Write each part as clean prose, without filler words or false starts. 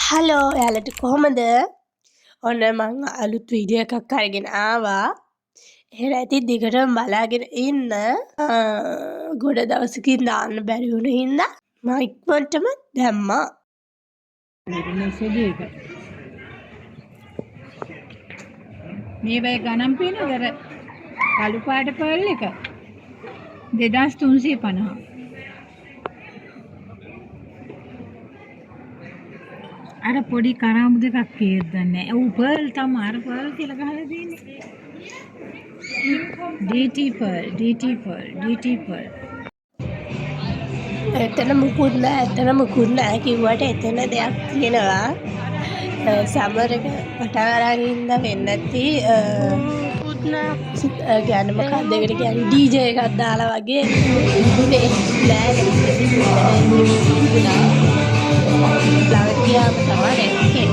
Hello එයාලට කොහොමද? ඔන්න මං අලුත් වීඩියෝ එකක් අරගෙන ආවා. එහෙනම් ඉතින් දිගටම බලාගෙන ඉන්න. ගොඩ දවසකින් දාන්න බැරි වුණ හින්දා මම ඉක්මනටම දැම්මා. මේ වෙයි ගණන් පේනවද? අර කළු පාට පර්ල් එක 2350. අර පොඩි කරාඹු දෙකක් කියද්දන්නේ. ඌ පර්ල් තමයි අර පර්ල් කියලා ගහලා තියෙන්නේ. DT pearl. එතන මුකුත් නැහැ කිව්වට එතන දෙයක් තියෙනවා. සමර් එක පටන් අරන් ඉන්න වෙන්නේ නැති කියන්නේ මොකක්ද ඒකට කියන්නේ DJ එකක් දාලා වගේ ඉන්නේ නෑ ළඟට ගියාම තමයි දැක්කේ.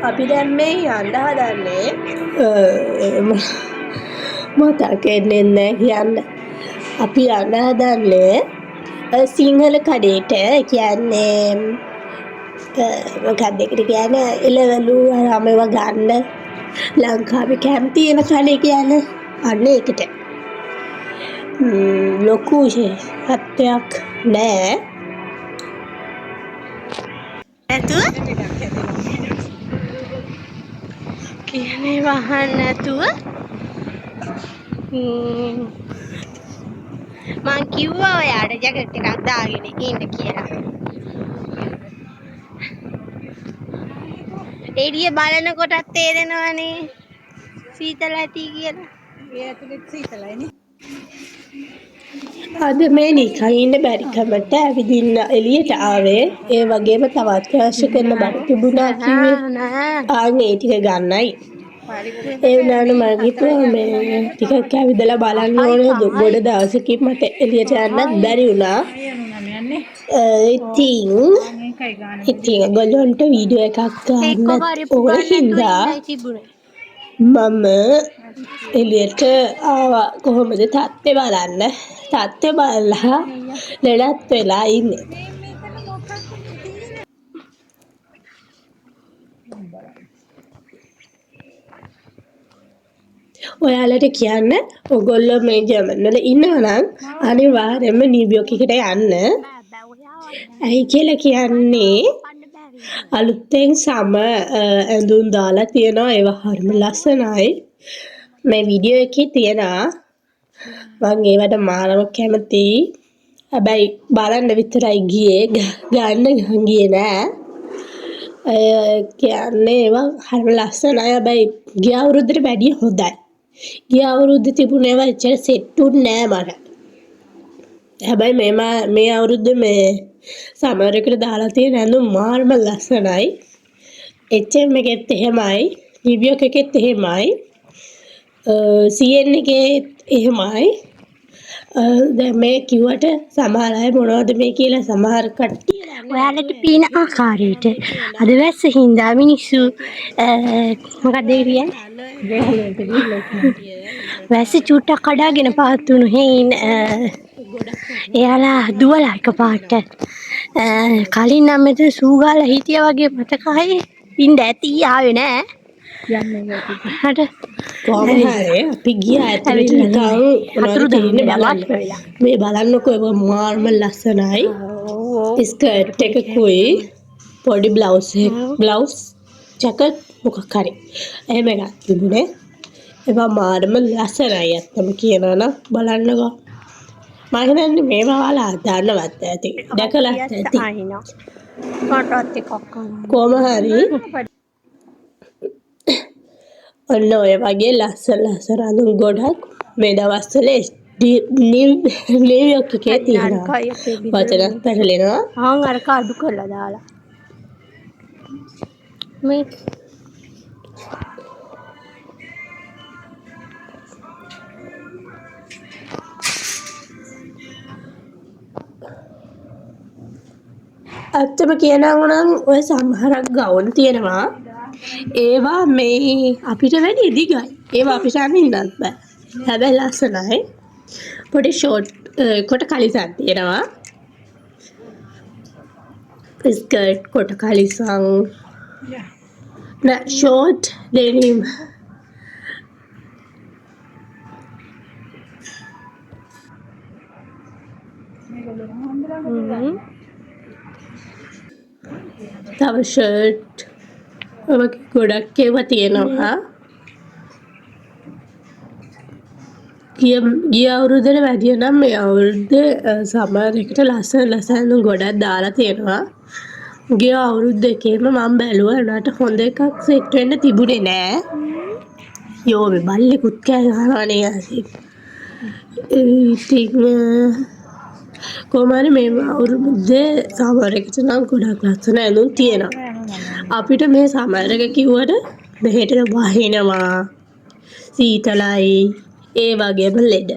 අපි දැන් මේ යන්න හදන්නේ මතකෙන්නේ නැහැ කියන්න. අපි යන්න හදන්නේ සිංහල කඩේට කියන්නේ මොකක්ද ඒකට කියන්නේ එළවලු අරම ඒවා ගන්න ලංකාවේ කැම් තියෙන කඩේ කියන්නේ අන්න ඒකට. ලොකු හත්යක් නෑ. නැතුව කියන්නේ වහන්න නැතුව මං කිව්වා ඔයාට ජැකට් එකක් දාගෙන ඉන්න කියලා. එළිය බලනකොටත් තේරෙනවනේ සීතල ඇති කියලා. ඒ ඇතුලේ සීතලයිනේ. අද මේ නිකන් ඉන්න බැරි කමට ඇවිදින්න එළියට ආවේ. ඒ වගේම තවත් අවශ්‍ය කරන බඩ තිබුණා කිව්වේ. ආන්නේ ටික ගන්නයි. ඒ වුණාට මම හිතුවා මේ ටිකක් ඇවිදලා බලන්න ඕනේ. ගොඩ දවසකින් මට එළියට යන්නත් බැරි වුණා. ඉතින් ඔයගොල්ලන්ට වීඩියෝ එකක් ගන්න ඕන හින්දා මම එළියට ආවා. කොහොමද තත්ත්වේ බලන්න. තත්ත්වේ බලලා ලෙඩත් වෙලා ඉන්නේ. ඔයාලට කියන්න ඔයගොල්ලෝ මේ ජර්මන් වල ඉන්නවා නම් අනිවාර්යයෙන්ම නිව්යෝක් එකට යන්න. ඇයි කියලා කියන්නේ අලුතෙන් සම ඇඳුම් දාලා තියෙනවා. ඒවා හරිම ලස්සනයි. මේ වීඩියෝ එකේ තියෙනවා. මම ඒවට මාරම කැමතියි. හැබැයි බලන්න විතරයි ගියේ. ගන්න ගියේ නෑ. කියන්නේ ඒවා හරිම ලස්සනයි. හැබැයි ගිය අවුරුද්දට වැඩිය හොඳයි. ගිය අවුරුද්දේ තිබුණ ඒවා එච්චර සෙට්ුුත් නෑ මට. හැබැයි මේ අවුරුද්ද මේ සමර් එකට දාලා තියෙන ඇඳුම් මාරම ලස්සනයි. HM එකෙත් එහෙමයි. නිව්යෝක් එකෙත් එහෙමයි. CN එකෙත් එහෙමයි. දැන් මේ කිව්වට සමහර අය මොනවද මේ කියලා සමහර කට්ටිය ඔයාලට පේන ආකාරයට අද වැස්ස හින්දා මිනිස්සු මොකක්ද කියන්නේ වැස්ස චුට්ටක් කඩාගෙන පාත් වුණු හේයින් එයාලා දුවලා එකපාරට කලින් නම් මෙතන සූ ගාලා හිටියා වගේ මතකයි. ඉන්න ඇති ආවේ නෑ. හට කොහොම හරි අපි ගියා ඇතුළට නිකන් මොනවද තියෙන්නේ බලන්න. මේ බලන්නකෝ ඒක මාර්ම ලස්සනයි. ස්කර්ට් එකකුයි පොඩි බ්ලවුස් ජැකට් මොකක් හරි එහෙම එකක් තිබුණේ. ඒවා මාර්ම ලස්සනයි. ඇත්තම කියනවා නම් බලන්නකෝ. මම හිතන්නේ මේවා ඔයාලා දන්නවත් ඇති. දැකලා ඇති. කොටත් එකක් කොහොම හරි ඔන්න ඔය වගේ ලස්සන අඳුම් ගොඩක් මේ දවස්වල නිව්යෝක් එකේ තියෙනවා. වචනත් පැටලෙනවා. අර කාඩු කරලා දාලා මේ ඇත්තම කියනවා නම් ඔය සමහරක් ගවුන් තියෙනවා ඒවා මේ අපිට වැඩි දිගයි ඒවා අපිට අඳින්නත් බෑ හැබැයි ලස්සනයි පොඩි ෂෝට් කොට කලිසම් තියෙනවා ස්කර්ට් කොට කලිසම් නෑ ෂෝට් ඩෙනිම් තව ෂර්ට් ඔබගේ ගොඩක් ඒවා තියෙනවා ගිය අවුරුද්දට වැඩිය නම් මේ අවුරුද්දේ සමහර එකට ලස්සන ගොඩක් දාලා තියෙනවා ගිය අවුරුද්ද එකේම මම බැලුවා උනාට හොඳ එකක් සෙට් වෙන්න තිබුණේ නෑ යෝ මේ බල්ලෙකුත් කෑ ගහනවානේ ආසින් ඉතින් කොහොමද මේ අවුරුද්දේ සමහර එකට නම් ගොඩක් ලස්සන ඇඳුම් තියෙනවා අපිට මේ සමහර එක කිව්වට මෙහෙට වහිනවා සීතලයි ඒ වගේම ලෙඩ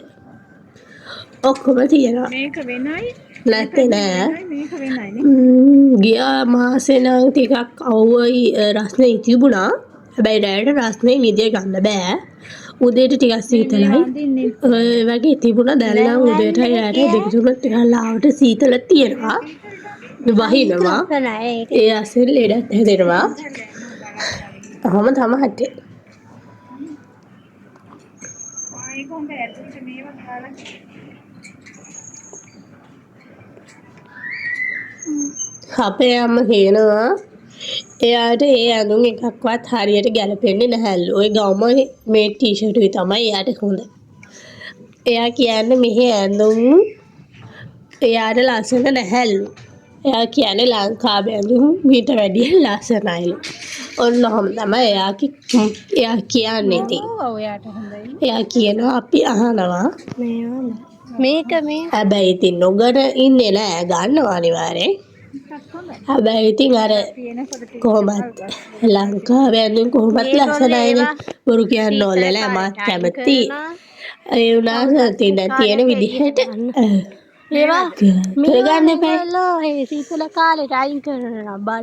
ඔක්කොම තියෙනවා මේක වෙනයි නැත්තේ නෑ මේක වෙනයි නේ ගිය මාසේ නම් ටිකක් අවුවයි රස්නේ තිබුණා හැබැයි රැයට රස්නේ නිදිය ගන්න බෑ උදේට ටිකක් සීතලයි ඔය වගේ තිබුණා දැන් නම් උදේට රැයට දෙකටම ටිකක් ලාවට සීතල තියෙනවා වහිනවා ඒ අසෙන් ලෙඩත් හැදෙනවා ඔහොම තමයි හිටියේ ඒක හොඳ ඇතුළට මේවා දාලා අපේ අම්ම කියනවා එයාට ඒ ඇඳුම් එකක්වත් හරියට ගැලපෙන්නේ නැහැලු. ওই ගවුම මේ ටී-ෂර්ට් උයි තමයි එයාට හොඳ. එයා කියන්නේ මෙහි ඇඳුම් එයාට ලස්සන නැහැලු. එයා කියන්නේ ලංකාවේ ඇඳුම් මීට වැඩිය ලස්සනයිලු. ඔන්න ඔහොම තමයි එයා කියන්නේ ඉතින්. ඔයාට හොඳයි එයා කියනවා අපි අහනවා මේක හැබැයි ඉතින් නොගර ඉන්නේ නෑ ගන්නවා අනිවාර්යෙන්. හැබැයි ඉතින් අර කොහොමත් ලංකාවේ ඇඳුම් කොහොමත් ලස්සනයිනේ බොරු කියන්න ඕනේ නෑ මාත් කැමති ඒ වුණාට තියෙන විදිහට ඒවා කරගන්න එපා ඒ සීතල කාලේට අයින් කරනවා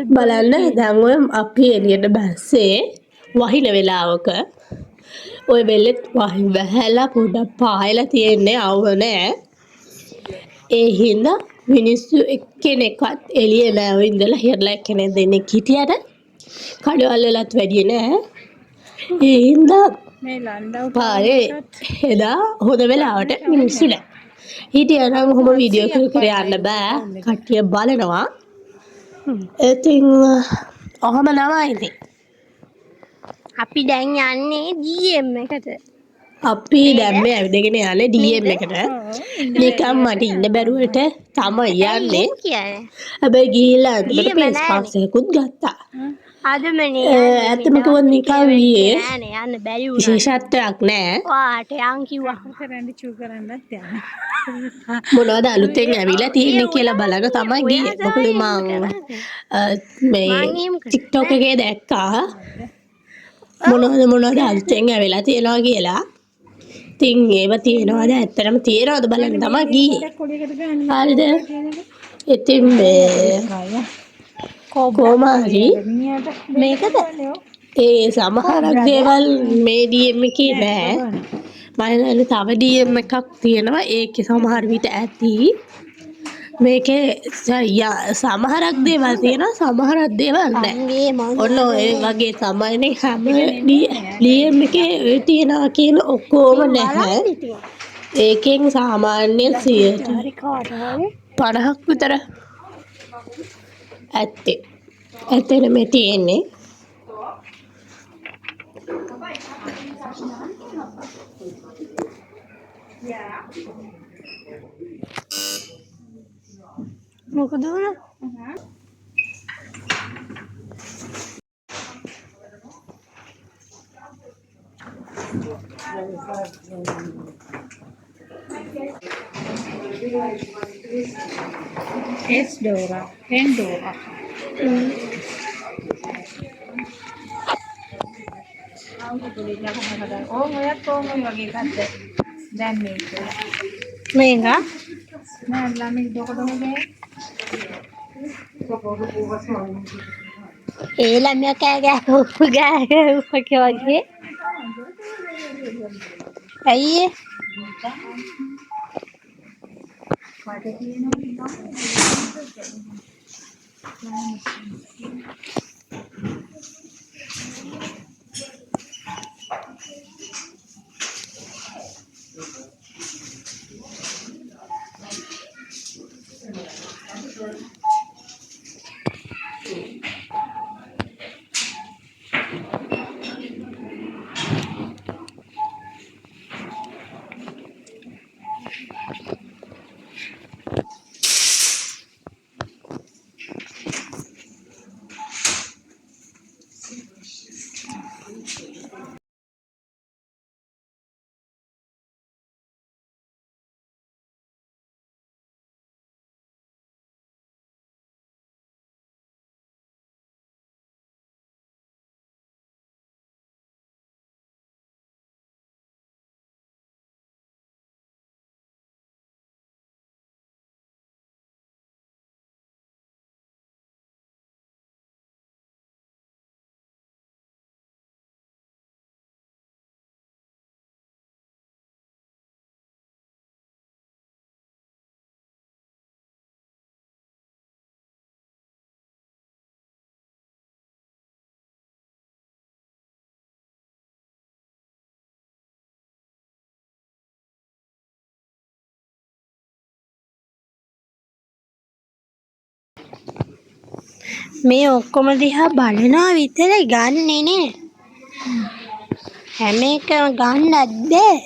බලන්න දැන් ඔය අපි එළියට බැස්සේ වහින වෙලාවක ඔය වෙලෙත් වැහැලා පොඩක් පායලා තියෙන්නේ අවුව නෑ ඒ හින්දා මිනිස්සු එක්කෙනෙක්වත් එළියේ නෑ ඔය ඉඳලා හිරලා එක්කෙනෙක් දෙන්නෙක් හිටියට කඩවල වලත් වැඩි නෑ ඒ හින්දා මේ ලන්ඩව් පාරේ එදා හොඳ වෙලාවට මිනිස්සු නෑ හිටියා නම් ඔහොම වීඩියෝ කර යන්න බෑ කට්ටිය බලනවා ඉතින් ඔහොම තමයි ඉතින් අපි දැන් යන්නේ DM එකට අපි දැන් මේ ඇවිදගෙන යන්නේ DM එකට නිකන් මට ඉන්න බැරුවට තමයි යන්නේ හැබැයි ගිහිල්ලා අන්තිමට ෆේස් පාස් එකකුත් ගත්තා ඇත්තම කිව්වොත් නිකන් ගියේ යන්න බැරි වුණා විශේෂත්වයක් නෑ ඔයාට යන් කිව්වා කරන්න චූ කරන්නත් යන්න මොනවද අලුතෙන් ඇවිල්ලා තියෙන්නේ කියලා බලන්න තමයි ගියේ මොකද මම මේ TikTok එකේ දැක්කා මොනවද අලුතෙන් ඇවිල්ලා තියෙනවා කියලා ඉතින් ඒව තියෙනවද ඇත්තටම තියෙනවද බලන්න තමයි ගියේ හරිද ඉතින් මේ කොමාරි මේකද ඒ සමහරක් දේවල් මේ DM එකේ නෑ මම හිතන්නේ තව DM එකක් තියෙනවා ඒකේ සමහර විට ඇති මේකේ සමහරක් දේවල් තියෙනවා සමහරක් දේවල් නෑ ඔන්න ඔය වගේ තමයි හැම DM එකේ ඔය තියනවා කියන ඔක්කොම නැහැ ඒකෙන් සාමාන්‍ය 50ක් විතර ඇත්තේ මේ තියෙන්නේ මොකද උනේ Es Dora, Pandora. ඕම ඔයත් කොහොම වගේ එකක්ද දැන් මේක මේක නෑ ළමයි දොකටම බෑ ඒ ළමයා කෑ ගෑවුවා වගේ. ඇයි ඒ? මේ ඔක්කොම දිහා බලනවා විතරයි ගන්නෙ නේ. හැම එකම ගන්නත් බෑ.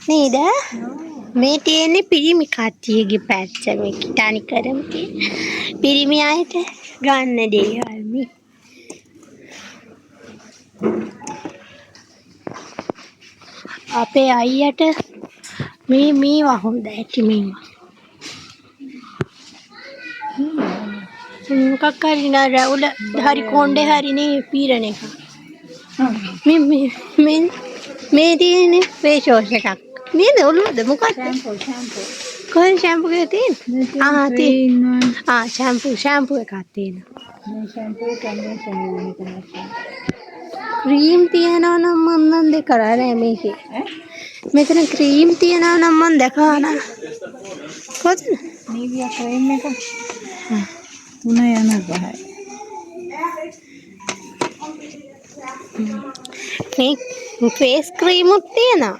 නේද? මේ තියෙන්නේ පිරිමි කට්ටියගේ පැත්ත මේක තනි කරම තියෙන. පිරිමි අයට ගන්න දේවල් මේ. අපේ අයියට මේවා හොඳ ඇති මේවා. මොකක් හරි නා රැවුල හරි කොණ්ඩේ හරි නේ පීරණ එක. මේ තියෙන්නේ ෆේස් වොෂ් එකක්. නේද ඔළුවද මොකක්ද? ෂැම්පූ කොහෙන් ෂැම්පූ එකක් තියෙන්නේ? ෂැම්පූ එකක් තියෙනවා. මේ ෂැම්පූ කන්ඩිෂනර් ක්‍රීම් තියනවා නම් මම නම් දැකලා නෑ මේකේ. මෙතන ක්‍රීම් තියනවා නම් මම දැකලා නෑ. කොහොමද? නීවියා ක්‍රීම් එක 3 යන 5යි. මේ ෆේස් ක්‍රීම් උත් තියෙනවා.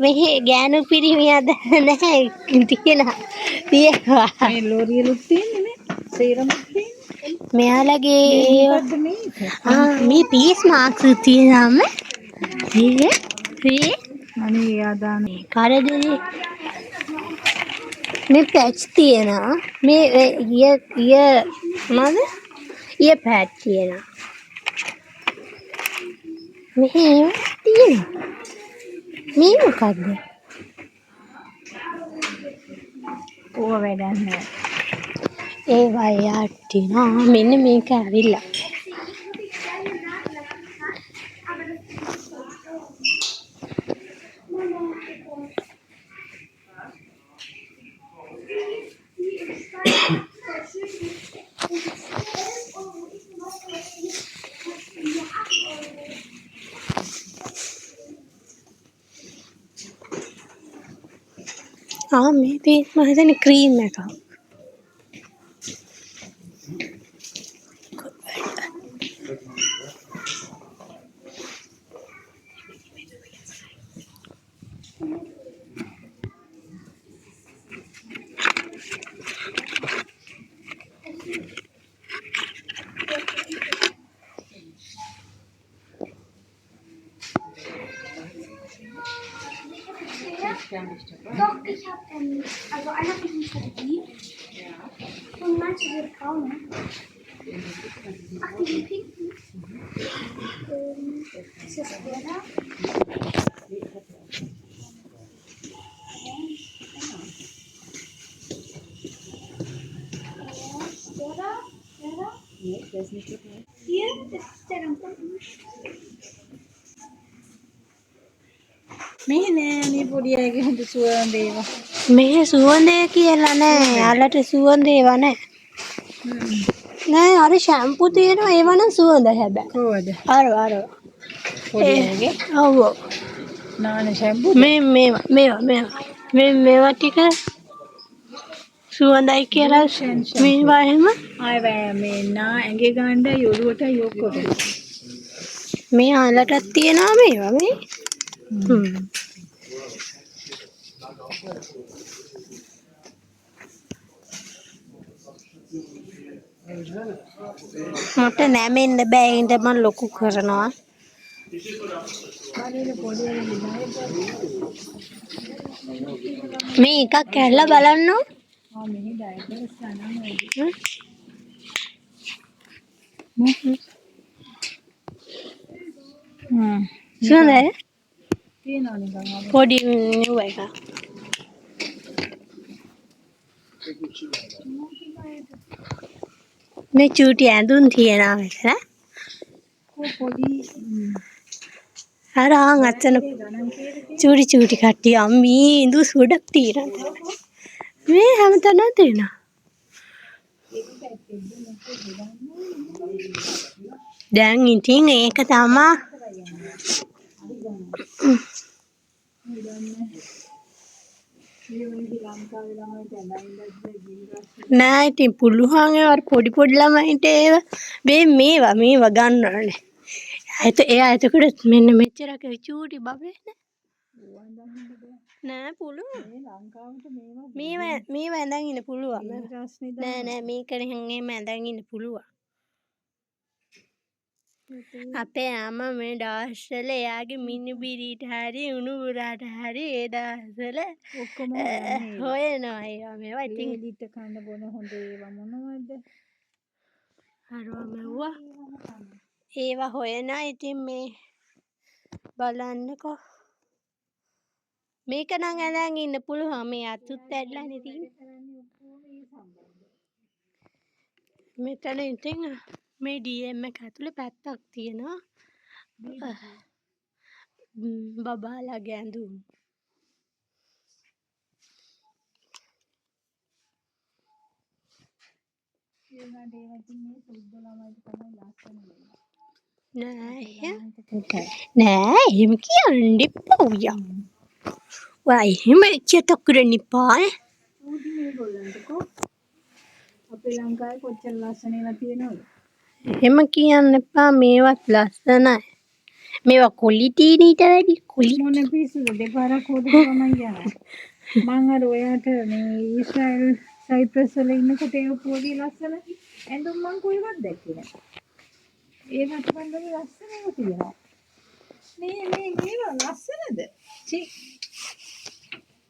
මෙහි ගෑනු පිරිමියද නැහැ තියෙනවා. මේ ලෝරියල් උත් තියෙන්නේ නේ. සීරම් උත් තියෙන්නේ. මෙයාලගේ මේ පීස් මාක්ස් තියෙනම මේ අනේ යාදාන කරදරේ මේ පැච් තියෙනවා. මේ ඊය පැච් තියෙනවා. මෙහෙම තියෙනවා. මේ මොකද්ද? ඕව වැඩක් නෑ. ඒ වයියාට තියෙනවා. මෙන්න මේක ඇවිල්ලා. මේ තියෙන මම හිතන්නේ ක්‍රීම් එකක්. Doch, ich habe also einer von uns hat die und manche sind braune. Ach, die sind pinken. Ist das der da? Hier ist der am unten. මේ නෑ අනේ පොඩි අයගේ හොඳ සුවඳ ඒවා. මේ සුවඳේ කියලා නෑ. යාලට සුවඳ ඒවා නෑ. නෑ අර ෂැම්පු තියෙනවා ඒවා නම් සුවඳ හැබැයි. කොහොමද? අර. පොඩි අයගේ ඔව්. නාන ෂැම්පු මේවා ටික සුවඳයි කියලා මේවා එහෙම ආය මේ නා ඇඟේ ගන්න යොළුවට යොක්කොට. මේ යාලටත් තියෙනවා මේවා මේ. මට නැමෙන්න බෑ ඉඳ මම ලොකු කරනවා. මේ එකක් ඇල්ල බලන්න. මෙහි ඩයපර්ස් සුවඳයි තියෙනවා නිකන් පොඩි නිව් එක. මේ චූටි ඇඳුම් තියනවා මෙතන. පොඩි අර අතන චූටි කට්ටිය අම්මී ඉඳු සුඩක් තියෙනවා. මේ හැමතැනම තියෙනවා. දැන් ඉතින් ඒක තමයි නෑ ඉතින් පුළුවන් ඒවා පොඩි ළමයින්ට ඒවා මේවා ගන්නවනේ. එයා එතකොට මෙන්න මෙච්චරක චූටි බබේ නෑ පුළුවන්. මේවා ඇඳන් ඉන්න පුළුවන්. නෑ මේකෙන් එහෙම ඇඳන් ඉන්න පුළුවන්. අපේ අම්මා මේ දවස්වල එයාගේ මිනි බිරිට හරි උණු බුරාට හරි ඒ දවස්වල ඔක්කොම හොයනවා ඒවා මේවා ඉතින් ලිට කන්න බොන හොඳ ඒවා මොනවද? අරවා මෙව්වා ඒවා හොයනා ඉතින් මේ බලන්නකෝ මේක නම් ඇඳන් ඉන්න පුළුවන් මේ අතුත් ඇඩලානේ තියෙන්නේ. මෙතන ඉතින් මේ DM එක ඇතුලේ පැත්තක් තියෙනවා. බබාලාගේ ඇඳුම්. නෑ එහෙම කියන්න එපා උයා. ඔයා එහෙම චේතක් කරන්න එපා ඈ. අපේ ලංකාවේ කොච්චර ලස්සන ඒවා තියෙනවද? එහෙම කියන්න එපා මේවත් ලස්සනයි. මේවා ක්වොලිටි ඊට වැඩි ක්වොලිටි මොන පිස්සුද දෙපාරක් හොදපුවම යනවා. මං අර ඔයාට මේ ඊශ්‍රායල් සයිප්‍රස් වල ඉන්නකොට ඒ පොඩි ලස්සන ඇඳුම් මං කොහෙවත් දැක්කේ නෑ. ඒකට බඳගෙන ලස්සන ඒවා තියෙනවා. මේවා ලස්සනද? චි.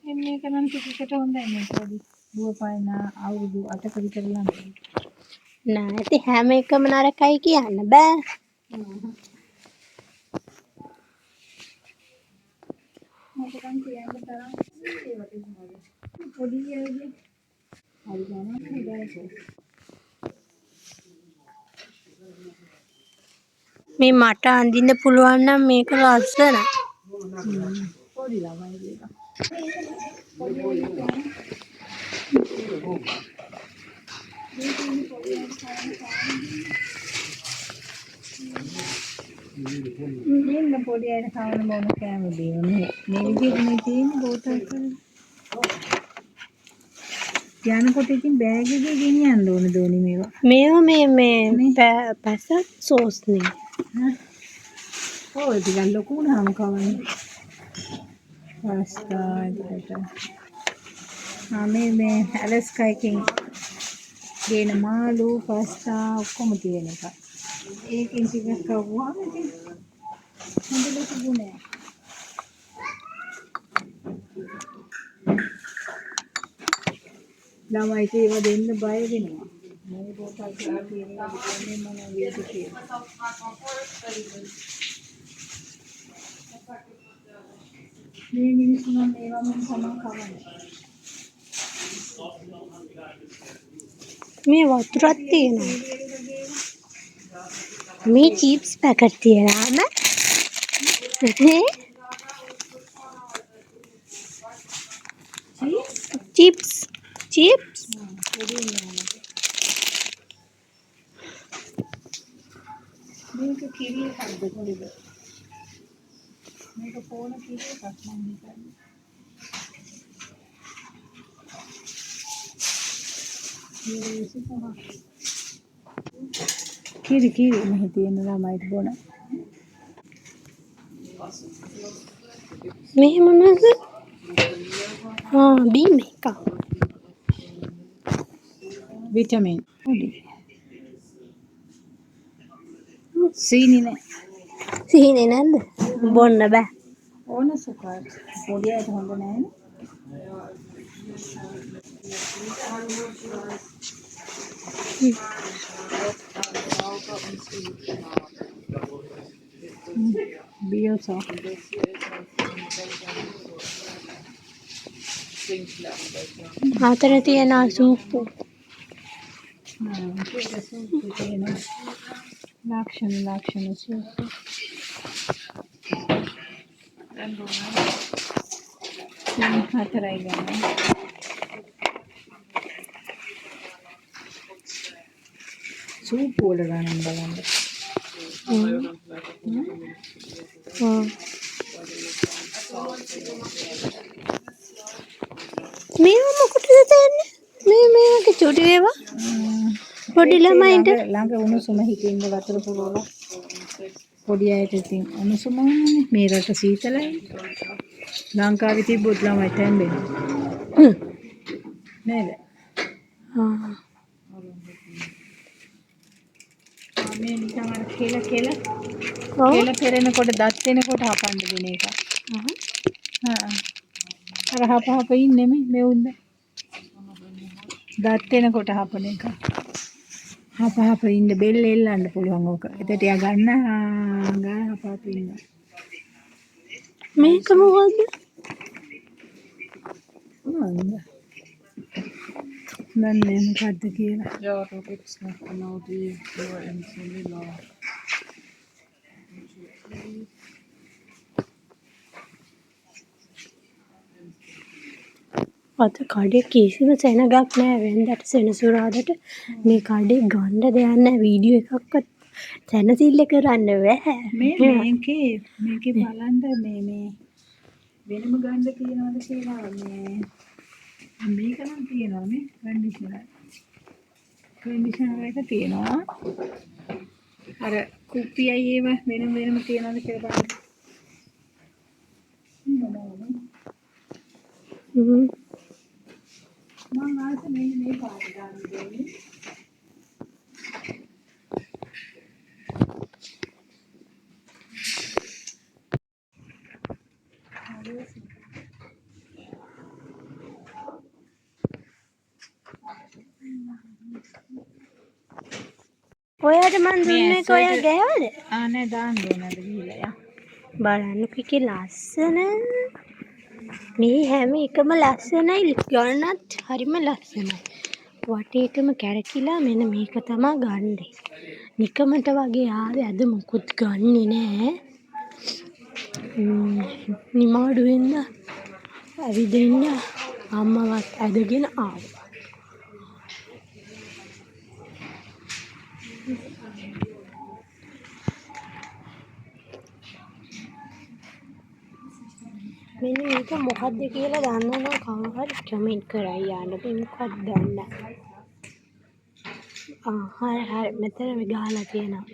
මේක නම් ටිකකට හොඳයි මේ පොඩි දුවපයින් අවුරුදු 8ක විතර ළමයි. නෑ ඉතින් හැම එකම නරකයි කියන්න බෑ. මට නම් කියන්න තරම් ඒවා තියෙනවා. පොඩි අයගේ හරි ගන්න හොඳයි. මේ මට අඳින්න පුළුවන් නම් මේක ලස්සනයි. පොඩි ළමයි ඒක. මෙන්න පොඩි අයට කවන මොන කෑම දෙනවා මේ විදිහට මේ තියෙන බෝතල් වල යනකොට ඉතින් බෑග් එකේ ගෙනියන්න ඕන දෝනි මේවා මේවා පැසත් සෝස් නේ. ඔය ටිකක් ලොකු වුණාම කවන්නේ පාස්තා එතකොට මේ ඇලස්කා එකෙන් ගේන මාළු පාස්තා ඔක්කොම තියෙන එක. ඒකෙන් ටිකක් කවුවාම ඉතින් හොඳ ලොකු ගුණයක්. ළමයිට ඒව දෙන්න බය වෙනවා. මේ බෝතල් කියලා තියෙනවා මේ මොන වේද කියලා. මේ මිනිස්සු නම් ඒවා මම සමන් කවන්නේ. මේ වතුරක් තියෙනවා. මේ චිප්ස් පැකට් තියලාම චිප්ස් චිප්ස් මේක කිරි එකක්ද කොහෙද? මේක පොන කිරි එකක් මම හිතන්නේ. කිරි මෙහි තියෙන ළමයිට බොන. මේ මොනවද? බීම් එක. විටමින්. සීනි නෑ. සීනේ නැද්ද? බොන්න බෑ. ඕන සුකාර්. පොඩි අයට හොඳ නෑනේ. බියෝසෝ. අතර තියෙන සූප් ලක්ෂණ සූප්. හතරයි ගන්න. සූප් වල ගන්න බලන්න. මේවා මොකටද දෙන්නේ? මේ වගේ චුටි ඒවා පොඩි ළමයින්ට ළඟ උණුසුම හිටින්න වතුර පුරවලා පොඩි අයට ඉතින් උණුසුම ඕනනේ. මේ රට සීතලයි. ලංකාවේ තිබ්බොත් ළමයි තැම්බෙන්නේ නේද? මේ නිකන් අර කෙල පෙරෙනකොට දත් වෙනකොට හපන්න දෙන එක. අර හප ඉන්නේ මේ උන්ද. දත් වෙනකොට හපන එක. හප ඉන්න බෙල්ල එල්ලන්න පුළුවන් ඕක. එතට යා ගන්න හප ඉන්න. මේක මොකද්ද? දන්නේ මොකද්ද කියලා. අද කඩේ කිසිම සෙනගක් නැහැ. වෙනදට සෙනසුරාදට මේ කඩේ ගන්න දෙයක් නැහැ. වීඩියෝ එකක්වත් සැනසille කරන්න බෑ. මේකේ බලන්න මේ වෙනම ගන්න තියනවාද කියලා මේක නම් තියෙනවා නේ කන්ඩිෂනර් එක තියෙනවා. අර කුප්පියයි ඒව වෙනම තියනවාද කියලා බලන්න. මම ආස මේ පාට ගන්න දෙන්නේ. ඔයාට මන් දුන්නේ කොයා ගෑවද? නෑ දාන්න ඕනද ගිහලා යා. බලන්න කිකි ලස්සන. මේ හැම එකම ලස්සනයි. ගන්නත් හරිම ලස්සනයි. වටේටම කැරකිලා මෙන්න මේක තමයි ගන්නේ. නිකමට වගේ ආවේ අද මොකුත් ගන්නෙ නෑ. නිමාඩු වෙන්න ඇවිදින්න අම්මවත් ඇදගෙන ආවා. මෙන්න මේක මොකක්ද කියලා දන්නවනම් කවුරු හරි කමෙන්ට් කරයි යන්න. මේ මොකක්ද දන්නේ නැහැ. හරි මෙතන ගහලා තියෙනවා.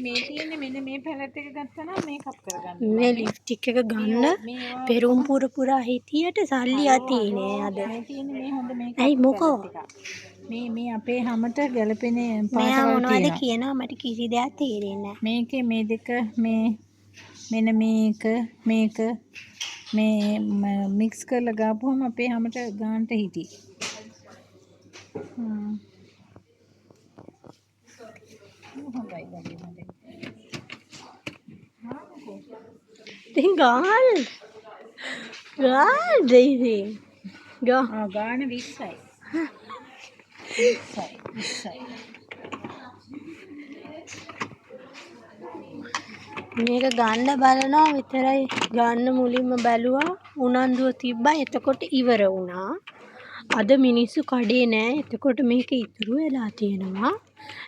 මේ තියෙන්නේ මෙන්න මේ පැලට් එක ගත්තා නම් මේකප් කරගන්න. මේ ලිප්ස්ටික් එක ගන්න පෙරුම් පුරා හිටියට සල්ලි අතීනේ අද. මේ තියෙන්නේ මේ හොඳ මේකප්. ඇයි මොකෝ? මේ අපේ හැමත ගැලපෙන මෙයා පාටවල් මොනවද කියනවා මට කිසි දෙයක් තේරෙන්නේ නැහැ. මේකේ මේ දෙක මෙන්න මේක මේ මික්ස් කරලා ගාපුවම අපේ හැමත ගානට හිටියේ. හොඳයි වගේ හොඳයි. ඉතින් ගාන්න ඉතින් ගා ගාන 20යි. 20යි. මේක ගන්න බලනවා විතරයි. ගන්න මුලින්ම බැලුවා උනන්දුව තිබ්බා. එතකොට ඉවර වුණා. අද මිනිස්සු කඩේ නෑ. එතකොට මේක ඉතුරු වෙලා තියෙනවා.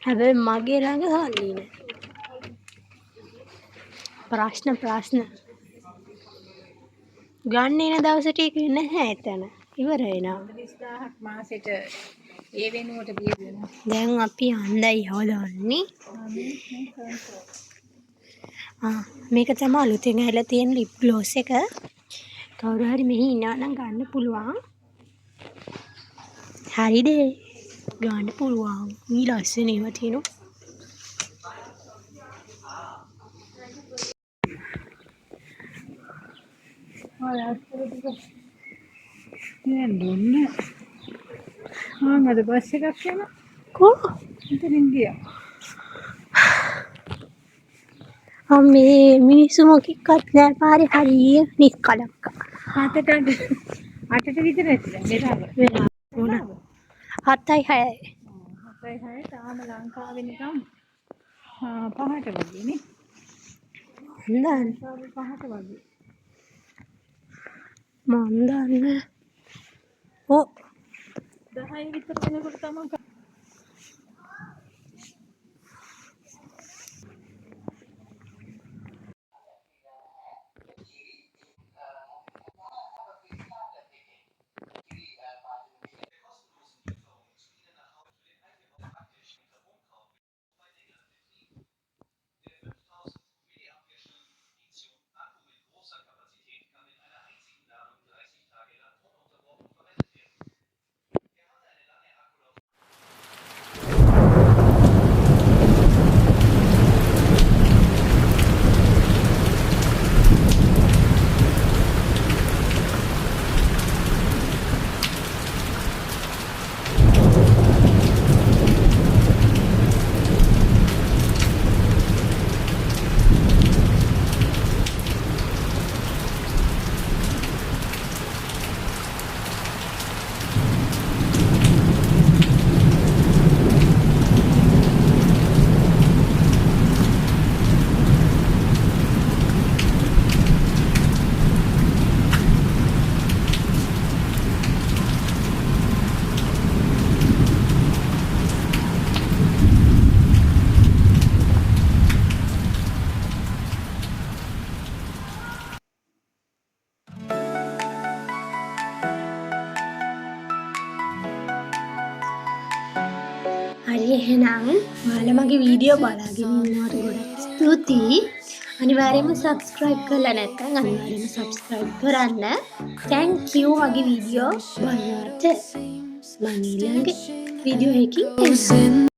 හැබැයි මගේ ළඟ හල්ලි නෑ. ප්‍රශ්න ගන්න එන දවසට ඒක නැහැ එතන. ඉවර වෙනවා. 40000ක් මාසෙට ඒ වෙනුවට බිය වෙනවා. දැන් අපි යන්නයි හදන්නේ. මේක තමයි අලුතෙන් ඇවිල්ලා තියෙන ලිප් ග්ලෝස් එක. කවුරු හරි මෙහි ඉන්නවා නම් ගන්න පුළුවන්. හරිද? ගන්න පුළුවන්. මේ ලස්සන ඒවා තියෙනවා. අද බස් එකක් යනවා. කෝ? ඉතින් ගියා. මේ මිනිස්සු මොකක්වත් නෑ පාරේ හරිය නිස්කලංක. 8ට විතර ඇතිලා වෙලා වුණා. 7යි 6යි. 7යි 6යි තාම ලංකාවේ නිකන් 5ට වගේ නේ. හඳන් 5ට වගේ. මන් දන්නේ. ඔව් 10යි විතර වෙනකොට තමයි හරි එහෙනම් ඔයාලා මගේ වීඩියෝ බලගෙන ඉන්නවට ගොඩක් ස්තුතියි. අනිවාර්යයෙන්ම subscribe කරලා නැත්නම් අනිවාර්යයෙන්ම subscribe කරන්න. thank you මගේ වීඩියෝ බලනවට. මම ඊළඟ වීඩියෝ එකකින් එන්නම්.